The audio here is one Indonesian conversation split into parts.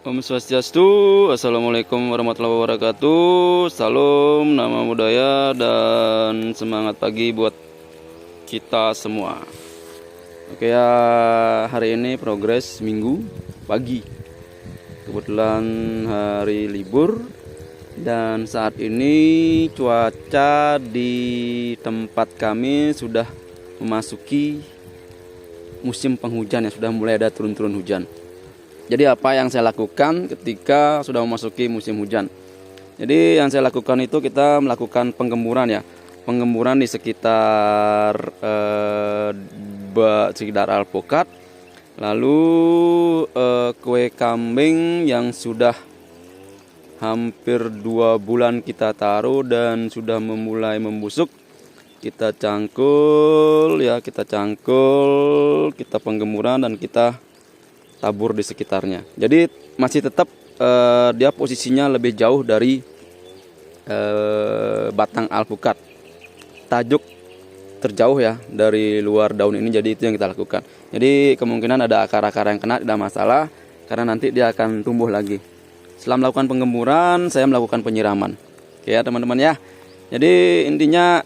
Om Swastiastu, Assalamualaikum warahmatullahi wabarakatuh. Salam, nama budaya dan semangat pagi buat kita semua. Oke ya, hari ini progres minggu pagi. Kebetulan hari libur dan saat ini cuaca di tempat kami sudah memasuki musim penghujan ya, sudah mulai ada turun-turun hujan. Jadi apa yang saya lakukan ketika sudah memasuki musim hujan? Jadi yang saya lakukan itu kita melakukan penggemburan ya. Penggemburan di sekitar alpukat. Lalu kue kambing yang sudah hampir 2 bulan kita taruh dan sudah memulai membusuk, kita cangkul ya, kita penggemburan dan kita tabur di sekitarnya. Jadi masih tetap dia posisinya lebih jauh dari batang alpukat. Tajuk terjauh ya dari luar daun ini, jadi itu yang kita lakukan. Jadi kemungkinan ada akar-akar yang kena, tidak masalah karena nanti dia akan tumbuh lagi. Setelah melakukan penggemburan, saya melakukan penyiraman. Oke ya teman-teman ya. Jadi intinya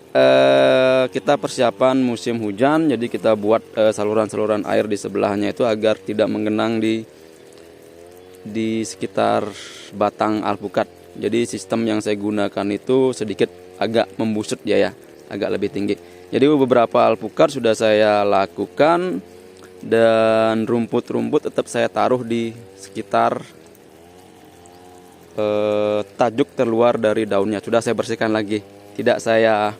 kita persiapan musim hujan, jadi kita buat saluran-saluran air di sebelahnya itu agar tidak menggenang di sekitar batang alpukat. Jadi sistem yang saya gunakan itu sedikit agak membusut ya, agak lebih tinggi. Jadi beberapa alpukat sudah saya lakukan dan rumput-rumput tetap saya taruh di sekitar tajuk terluar dari daunnya. Sudah saya bersihkan lagi, tidak saya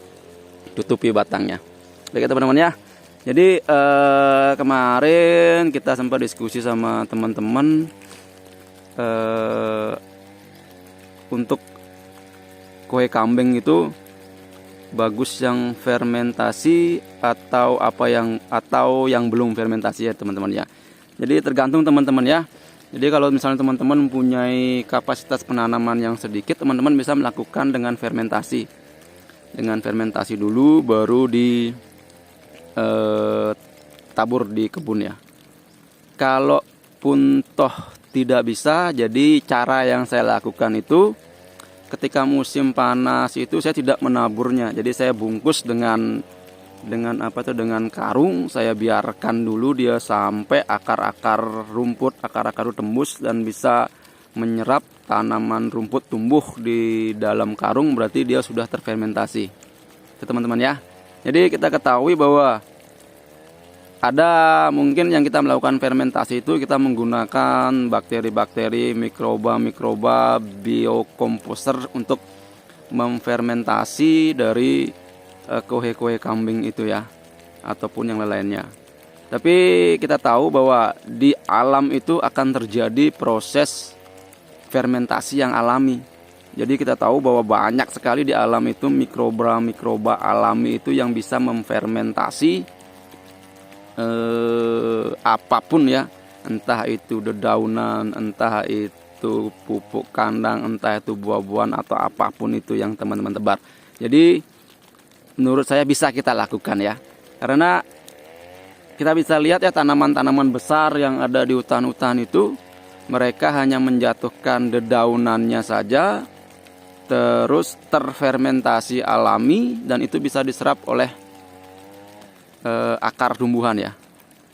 tutupi batangnya. Baik teman-teman ya. Jadi kemarin kita sempat diskusi sama teman-teman untuk kue kambing itu bagus yang fermentasi atau yang belum fermentasi ya teman-teman ya. Jadi tergantung teman-teman ya. Jadi kalau misalnya teman-teman mempunyai kapasitas penanaman yang sedikit, teman-teman bisa melakukan dengan fermentasi. Dengan fermentasi dulu baru tabur di kebun ya. Kalau pun toh tidak bisa, jadi cara yang saya lakukan itu ketika musim panas itu saya tidak menaburnya. Jadi saya bungkus dengan karung, saya biarkan dulu dia sampai akar-akar rumput tembus dan bisa menyerap tanaman rumput tumbuh di dalam karung, berarti dia sudah terfermentasi. Itu teman-teman ya. Jadi kita ketahui bahwa ada mungkin yang kita melakukan fermentasi itu kita menggunakan bakteri-bakteri, mikroba biokomposer untuk memfermentasi dari kue kambing itu ya, ataupun yang lainnya. Tapi kita tahu bahwa di alam itu akan terjadi proses fermentasi yang alami. Jadi kita tahu bahwa banyak sekali di alam itu mikroba alami itu yang bisa memfermentasi apapun ya, entah itu dedaunan, entah itu pupuk kandang, entah itu buah-buahan atau apapun itu yang teman-teman tebar. Jadi menurut saya bisa kita lakukan ya, karena kita bisa lihat ya tanaman-tanaman besar yang ada di hutan-hutan itu, mereka hanya menjatuhkan dedaunannya saja, terus terfermentasi alami dan itu bisa diserap oleh akar tumbuhan ya.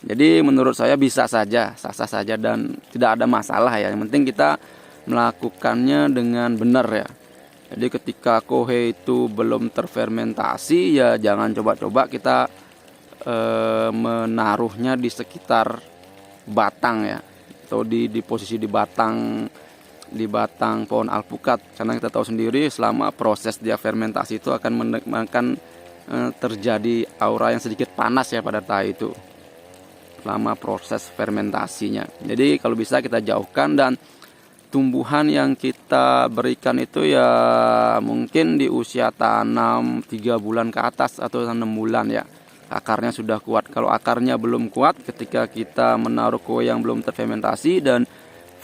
Jadi menurut saya bisa saja, sah-sah saja dan tidak ada masalah ya. Yang penting kita melakukannya dengan benar ya. Jadi ketika kue itu belum terfermentasi ya jangan coba-coba kita menaruhnya di sekitar batang ya, atau di posisi di batang pohon alpukat, karena kita tahu sendiri selama proses dia fermentasi itu akan terjadi aura yang sedikit panas ya pada tahap itu selama proses fermentasinya. Jadi kalau bisa kita jauhkan, dan tumbuhan yang kita berikan itu ya mungkin di usia tanam 3 bulan ke atas atau 6 bulan ya, akarnya sudah kuat. Kalau akarnya belum kuat, ketika kita menaruh kue yang belum terfermentasi dan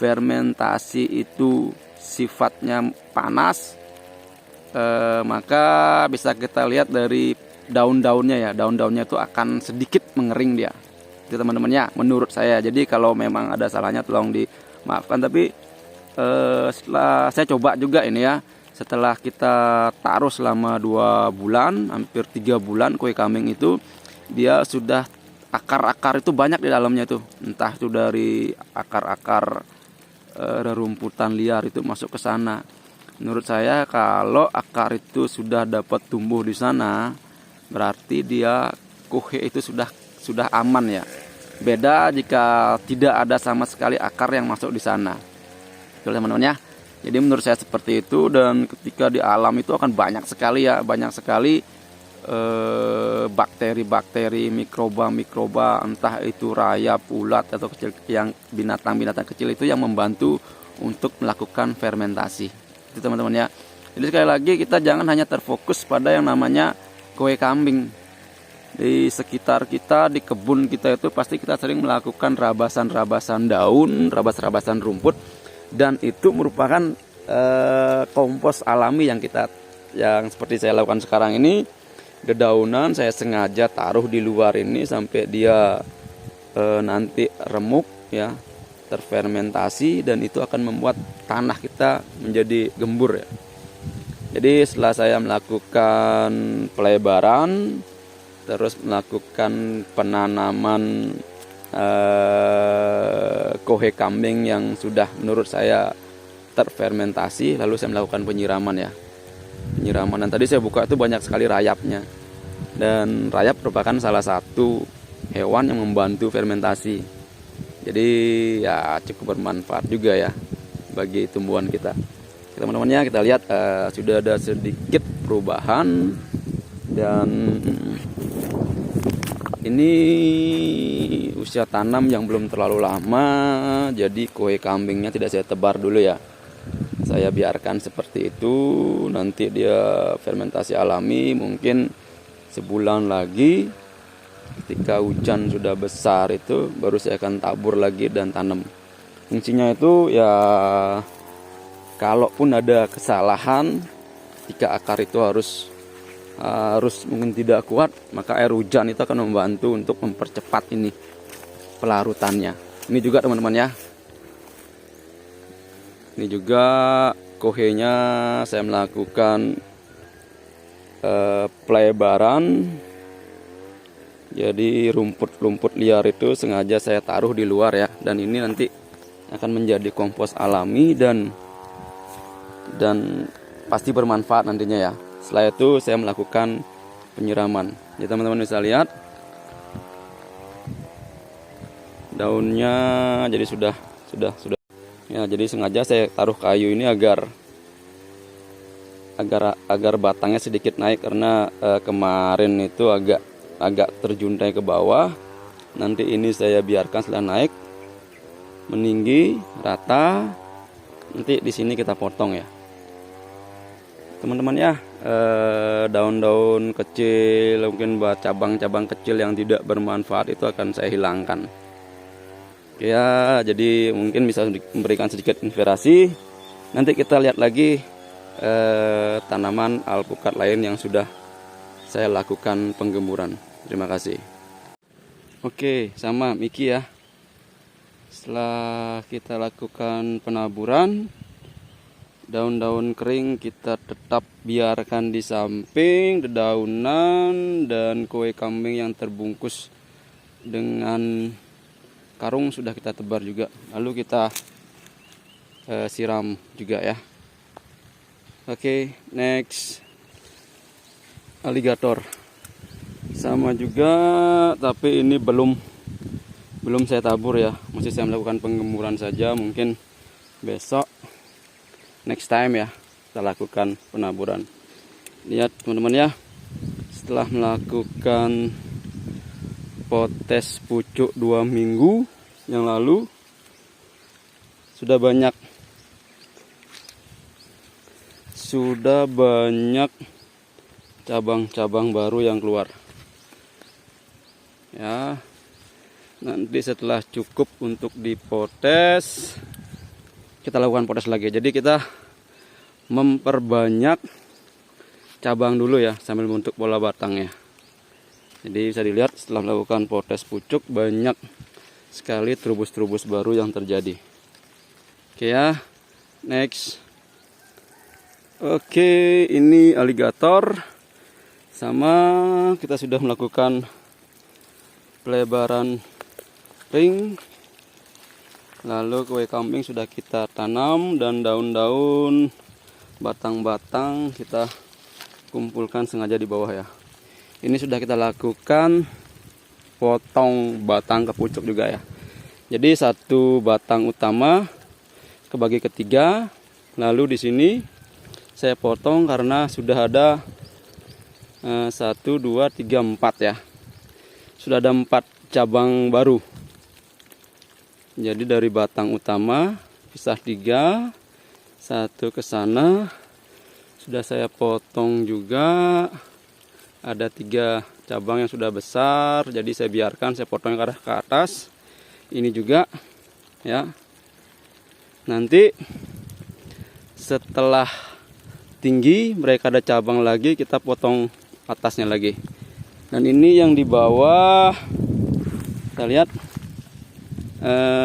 fermentasi itu sifatnya panas, maka bisa kita lihat dari daun-daunnya ya, daun-daunnya itu akan sedikit mengering dia. Itu teman-teman ya, menurut saya. Jadi kalau memang ada salahnya tolong dimaafkan, tapi setelah saya coba juga ini ya, setelah kita taruh selama 2 bulan, hampir 3 bulan, kue kambing itu dia sudah akar-akar itu banyak di dalamnya tuh, entah itu dari akar-akar rerumputan liar itu masuk ke sana. Menurut saya kalau akar itu sudah dapat tumbuh di sana, berarti dia kue itu sudah aman ya. Beda jika tidak ada sama sekali akar yang masuk di sana. Betul teman-teman ya. Jadi menurut saya seperti itu, dan ketika di alam itu akan banyak sekali ya, banyak sekali bakteri-bakteri, mikroba-mikroba, entah itu rayap, ulat atau kecil, yang binatang-binatang kecil itu yang membantu untuk melakukan fermentasi. Itu teman-teman ya. Jadi sekali lagi kita jangan hanya terfokus pada yang namanya kue kambing. Di sekitar kita, di kebun kita itu pasti kita sering melakukan rabasan-rabasan daun, rabasan rumput, dan itu merupakan kompos alami yang seperti saya lakukan sekarang ini. Dedaunan saya sengaja taruh di luar ini sampai dia nanti remuk ya, terfermentasi, dan itu akan membuat tanah kita menjadi gembur ya. Jadi setelah saya melakukan pelebaran, terus melakukan penanaman kohe kambing yang sudah menurut saya terfermentasi, lalu saya melakukan penyiraman ya. Penyiraman, dan tadi saya buka itu banyak sekali rayapnya. Dan rayap merupakan salah satu hewan yang membantu fermentasi. Jadi ya cukup bermanfaat juga ya bagi tumbuhan kita. Teman-temannya, kita lihat sudah ada sedikit perubahan, dan ini usia tanam yang belum terlalu lama, jadi kue kambingnya tidak saya tebar dulu ya. Saya biarkan seperti itu, nanti dia fermentasi alami, mungkin sebulan lagi ketika hujan sudah besar itu baru saya akan tabur lagi dan tanam. Fungsinya itu ya, kalaupun ada kesalahan, ketika akar itu harus mungkin tidak kuat, maka air hujan itu akan membantu untuk mempercepat ini pelarutannya. Ini juga teman-teman ya. Ini juga kohenya saya melakukan pelebaran. Jadi rumput-rumput liar itu sengaja saya taruh di luar ya, dan ini nanti akan menjadi kompos alami dan pasti bermanfaat nantinya ya. Setelah itu saya melakukan penyiraman. Ya teman-teman bisa lihat daunnya, jadi sudah. Ya, jadi sengaja saya taruh kayu ini agar batangnya sedikit naik, karena kemarin itu agak terjuntai ke bawah. Nanti ini saya biarkan setelah naik meninggi rata. Nanti di sini kita potong ya. Teman-teman ya, daun-daun kecil, mungkin cabang-cabang kecil yang tidak bermanfaat itu akan saya hilangkan. Ya, jadi mungkin bisa memberikan sedikit inspirasi. Nanti kita lihat lagi tanaman alpukat lain yang sudah saya lakukan penggemburan. Terima kasih. Oke, sama Miki ya. Setelah kita lakukan penaburan, daun-daun kering kita tetap biarkan di samping, dedaunan dan kue kambing yang terbungkus dengan karung sudah kita tebar juga. Lalu kita siram juga ya. Oke, next. Aligator. Sama juga, tapi ini belum saya tabur ya. Masih saya melakukan penggemburan saja, mungkin besok, next time ya, kita lakukan penaburan. Lihat teman-teman ya, setelah melakukan potes pucuk 2 minggu yang lalu, sudah banyak cabang-cabang baru yang keluar ya. Nanti setelah cukup untuk dipotes, kita lakukan potes lagi. Jadi kita memperbanyak cabang dulu ya, sambil membentuk pola batangnya. Jadi bisa dilihat setelah melakukan potes pucuk, banyak sekali terubus-terubus baru yang terjadi. Oke ya, Next. Oke, ini aligator. Sama kita sudah melakukan pelebaran ring. Lalu kue kambing sudah kita tanam dan daun-daun, batang-batang kita kumpulkan sengaja di bawah ya. Ini sudah kita lakukan potong batang ke pucuk juga ya. Jadi satu batang utama kebagi ketiga. Lalu di sini saya potong karena sudah ada 1, 2, 3, 4 ya. Sudah ada 4 cabang baru. Jadi dari batang utama pisah 3, 1 ke sana. Sudah saya potong juga. Ada 3 cabang yang sudah besar. Jadi saya biarkan, saya potong ke arah ke atas. Ini juga ya. Nanti setelah tinggi mereka ada cabang lagi, kita potong atasnya lagi. Dan ini yang di bawah kita lihat,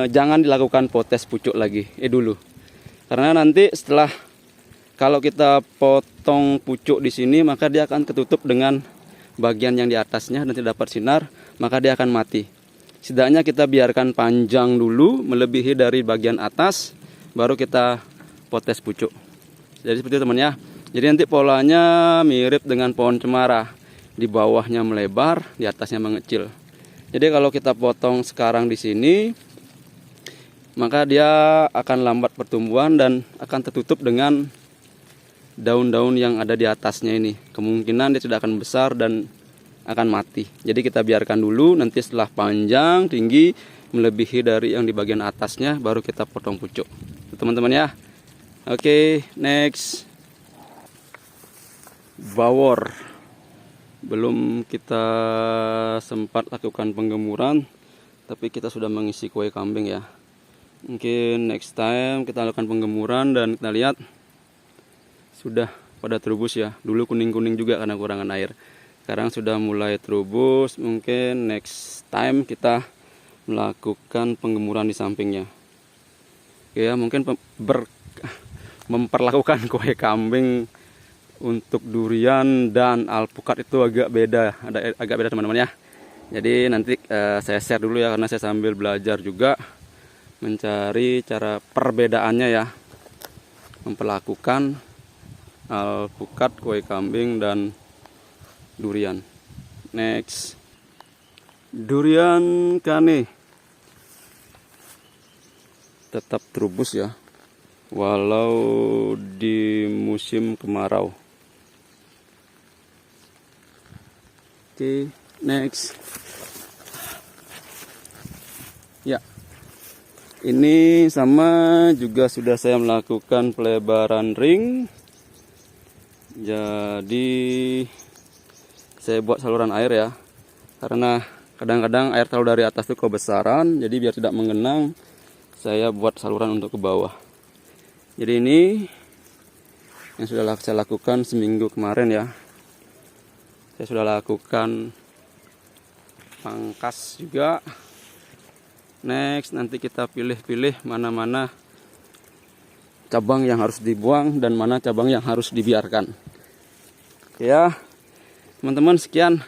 jangan dilakukan potes pucuk lagi dulu, karena nanti setelah kalau kita potong pucuk di sini maka dia akan ketutup dengan bagian yang di atasnya dan tidak dapat sinar, maka dia akan mati. Setidaknya kita biarkan panjang dulu melebihi dari bagian atas, baru kita potes pucuk. Jadi seperti itu teman ya. Jadi nanti polanya mirip dengan pohon cemara. Di bawahnya melebar, di atasnya mengecil. Jadi kalau kita potong sekarang di sini, maka dia akan lambat pertumbuhan dan akan tertutup dengan daun-daun yang ada di atasnya ini. Kemungkinan dia tidak akan besar dan akan mati. Jadi kita biarkan dulu, nanti setelah panjang, tinggi, melebihi dari yang di bagian atasnya, baru kita potong pucuk. Teman-teman ya. Oke, next. Bawor. Belum kita sempat lakukan penggemuran, tapi kita sudah mengisi kue kambing ya. Mungkin next time kita lakukan penggemuran dan kita lihat sudah pada terubus ya. Dulu kuning-kuning juga karena kurangan air. Sekarang sudah mulai terubus. Mungkin next time kita melakukan penggemuran di sampingnya. Oke ya, mungkin memperlakukan kue kambing untuk durian dan alpukat itu agak beda, agak beda teman-teman ya. Jadi nanti saya share dulu ya, karena saya sambil belajar juga mencari cara perbedaannya ya, memperlakukan alpukat, kue kambing dan durian. Next, durian kane tetap terubus ya, walau di musim kemarau. Oke, next. Ya, ini sama juga sudah saya melakukan pelebaran ring. Jadi saya buat saluran air ya, karena kadang-kadang air terlalu dari atas itu kebesaran. Jadi biar tidak mengenang, saya buat saluran untuk ke bawah. Jadi ini yang sudah saya lakukan seminggu kemarin ya. Saya sudah lakukan pangkas juga. Next, nanti kita pilih-pilih mana-mana cabang yang harus dibuang dan mana cabang yang harus dibiarkan. Oke ya, teman-teman, sekian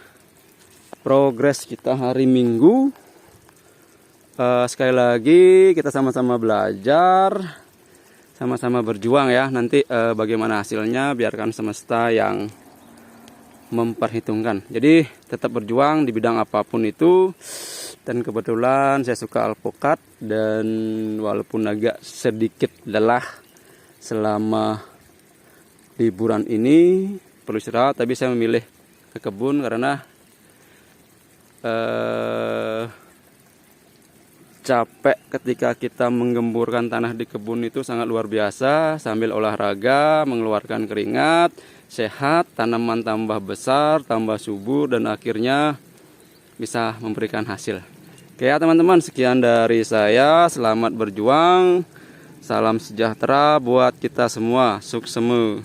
progres kita hari Minggu. Sekali lagi kita sama-sama belajar, sama-sama berjuang ya. Nanti bagaimana hasilnya biarkan semesta yang memperhitungkan. Jadi tetap berjuang di bidang apapun itu. Dan kebetulan saya suka alpukat, dan walaupun agak sedikit lelah selama liburan ini perlu istirahat, tapi saya memilih ke kebun karena capek ketika kita menggemburkan tanah di kebun itu sangat luar biasa, sambil olahraga, mengeluarkan keringat, sehat, tanaman tambah besar, tambah subur, dan akhirnya bisa memberikan hasil. Oke ya teman-teman, sekian dari saya. Selamat berjuang, salam sejahtera buat kita semua, suksema.